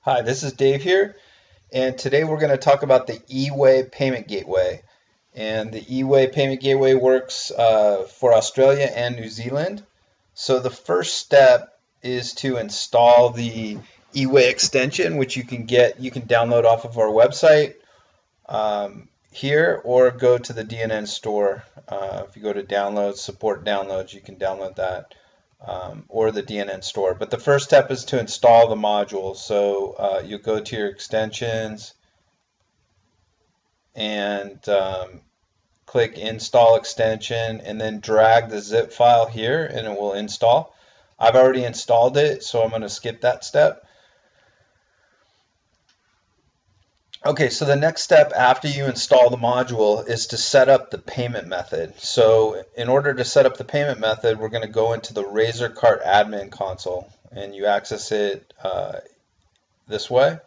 Hi, this is Dave here, and today we're going to talk about the eWay payment gateway. And the eWay payment gateway works for Australia and New Zealand. So the first step is to install the eWay extension, which you can download off of our website here, or go to the DNN store. If you go to downloads, support downloads, you can download that. Or the DNN store. But the first step is to install the module. So you go to your extensions and click install extension and then drag the zip file here and it will install. I've already installed it, so I'm going to skip that step. Okay, so the next step after you install the module is to set up the payment method. So in order to set up the payment method, we're going to go into the Razor Cart admin console, and you access it this way.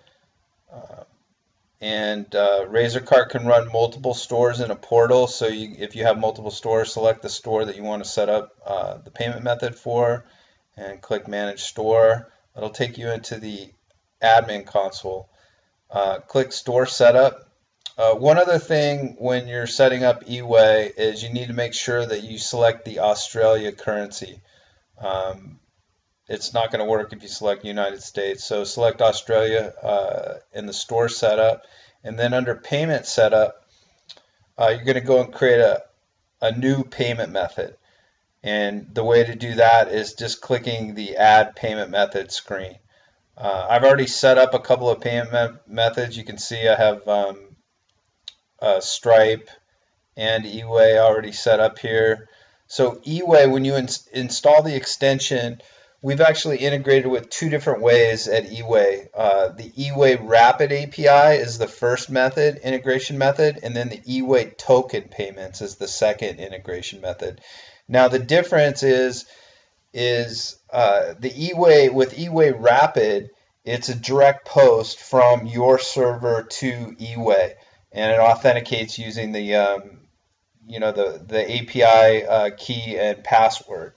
Razor Cart can run multiple stores in a portal, so if you have multiple stores, select the store that you want to set up the payment method for and click Manage Store. It'll take you into the admin console. Click Store Setup. One other thing when you're setting up eWay is you need to make sure that you select the Australia currency. It's not going to work if you select United States. So select Australia in the Store Setup. And then under Payment Setup, you're going to go and create a new payment method. And the way to do that is just clicking the Add Payment Method screen. I've already set up a couple of payment methods. You can see I have Stripe and eWay already set up here. So eWay, when you install the extension, we've actually integrated with two different ways at eWay. The eWay Rapid API is the first integration method, and then the eWay Token Payments is the second integration method. Now the difference is the eWay with eWay Rapid, it's a direct post from your server to eWay, and it authenticates using the API key and password.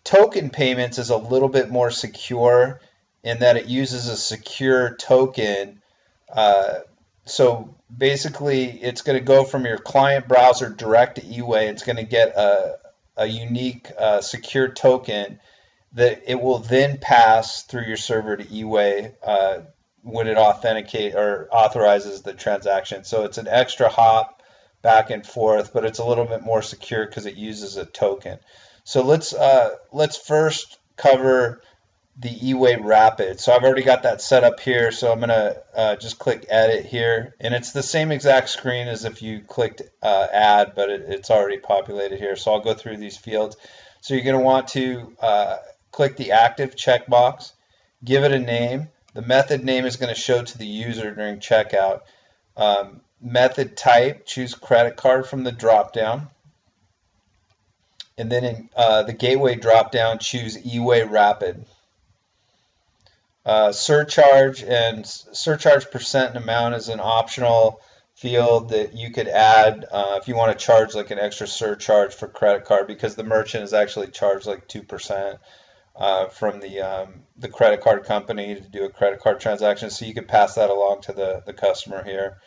Token payments is a little bit more secure in that it uses a secure token. So basically, it's going to go from your client browser direct to eWay. It's going to get a unique secure token that it will then pass through your server to eWay when it authorizes the transaction. So it's an extra hop back and forth, but it's a little bit more secure because it uses a token. So let's first cover the eWay Rapid. So I've already got that set up here, so I'm going to just click Edit here, and it's the same exact screen as if you clicked Add, but it's already populated here. So I'll go through these fields. So you're going to want to click the Active checkbox, give it a name. The method name is going to show to the user during checkout. Method type, choose credit card from the drop-down. And then in the gateway drop-down, choose eWay Rapid. Surcharge percent and amount is an optional field that you could add if you want to charge like an extra surcharge for credit card, because the merchant is actually charged like 2% from the credit card company to do a credit card transaction. So you could pass that along to the customer here.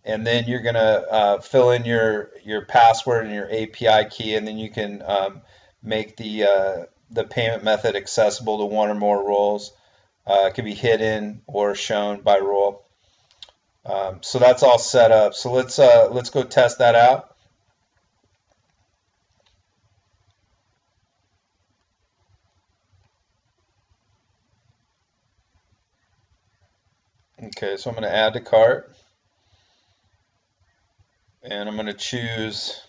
And then you're going to fill in your password and your API key, and then you can make the payment method accessible to one or more roles. It can be hidden or shown by role. So that's all set up. So let's go test that out. Okay, so I'm going to add to cart. And I'm going to choose,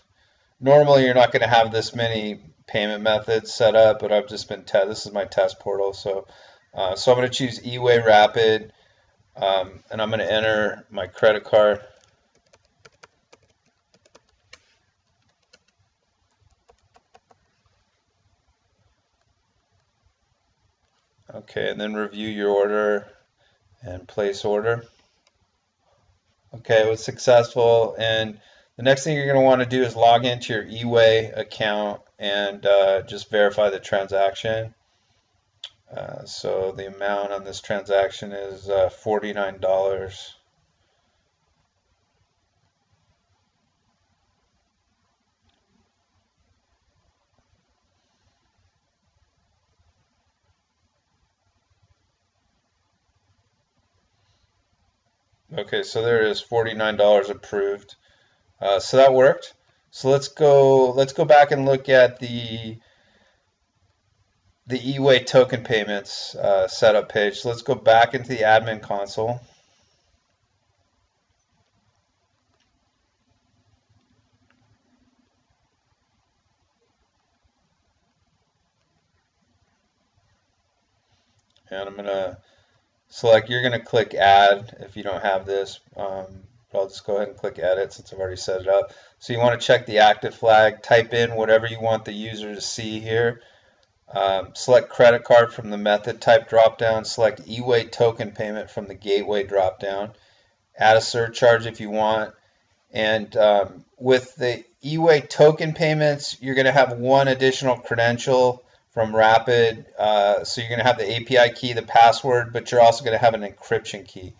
normally you're not going to have this many payment methods set up, but I've just been this is my test portal. So I'm going to choose eWay Rapid, and I'm going to enter my credit card. Okay, and then review your order and place order. Okay, it was successful, and the next thing you're going to want to do is log into your eWay account and just verify the transaction. So the amount on this transaction is $49. Okay, so there is $49 approved. So that worked. So let's go back and look at the eWay token payments setup page. So let's go back into the admin console. And I'm going to select, you're going to click add if you don't have this. But I'll just go ahead and click edit since I've already set it up. So you want to check the active flag, type in whatever you want the user to see here. Select credit card from the method type dropdown. Select eWay token payment from the gateway dropdown. Add a surcharge if you want. And with the eWay token payments, you're going to have one additional credential from Rapid. So you're going to have the API key, the password, but you're also going to have an encryption key.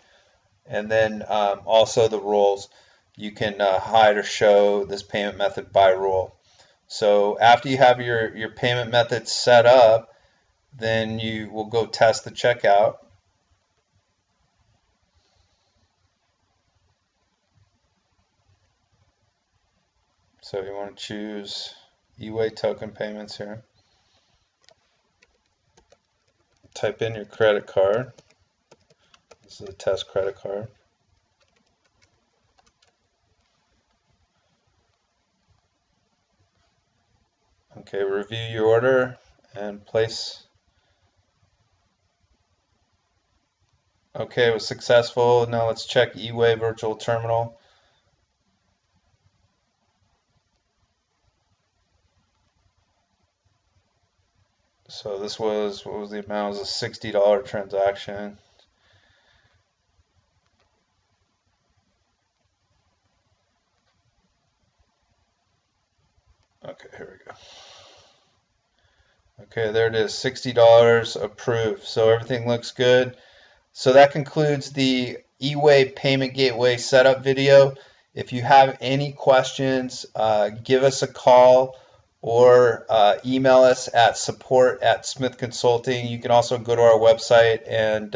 And then also the rules. You can hide or show this payment method by rule. So after you have your payment method set up, then you will go test the checkout. So you want to choose eWay token payments here. Type in your credit card. This is a test credit card. Okay, review your order and place. Okay, it was successful. Now let's check eWay virtual terminal. So this was, what was the amount? It was a $60 transaction. Okay, here we go. Okay, there it is, $60 approved. So everything looks good. So that concludes the eWay payment gateway setup video. If you have any questions, give us a call or email us at support@Smith Consulting. You can also go to our website and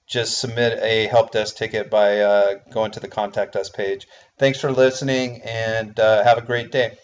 just submit a help desk ticket by going to the contact us page. Thanks for listening and have a great day.